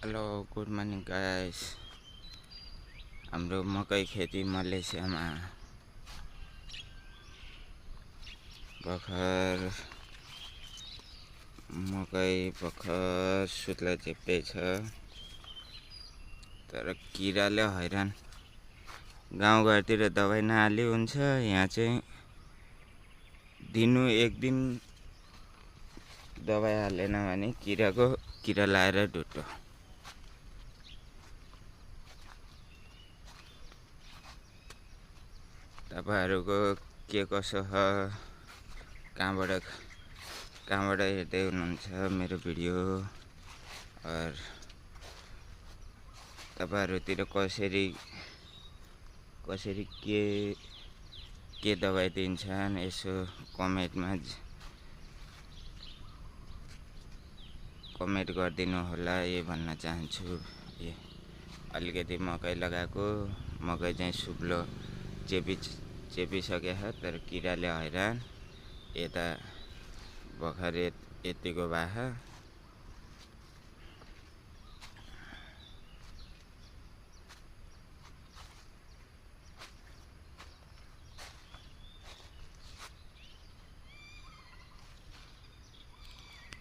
Hello good morning guys. हाम्रो मकै खेती मलेसियामा भर्खर मकै भर्खर सुत्ला चेप्दैछ, तर किराले हैरान। गाउँघरतिर दबाई नहाली हुन्छ, यहाँ चाहिँ दिनु एक दिन दबाई हालेन भने किरा लाएर ढुट्टो। तपाईहरुको के कसो छ, कहाँबाट हेर्दै हुनुहुन्छ मेरो भिडियो, और तपाईहरुतिर कसरी के दबाई दिन्छन् यसो कमेन्ट गरिदिनु होला। ये भन्न चाहन्छु। अलिकति मकै लगाएको, मकै चाहिँ सुब्लो चेपिसकेको छ, तर किराले हैरान। यता भर्खर यतिको भए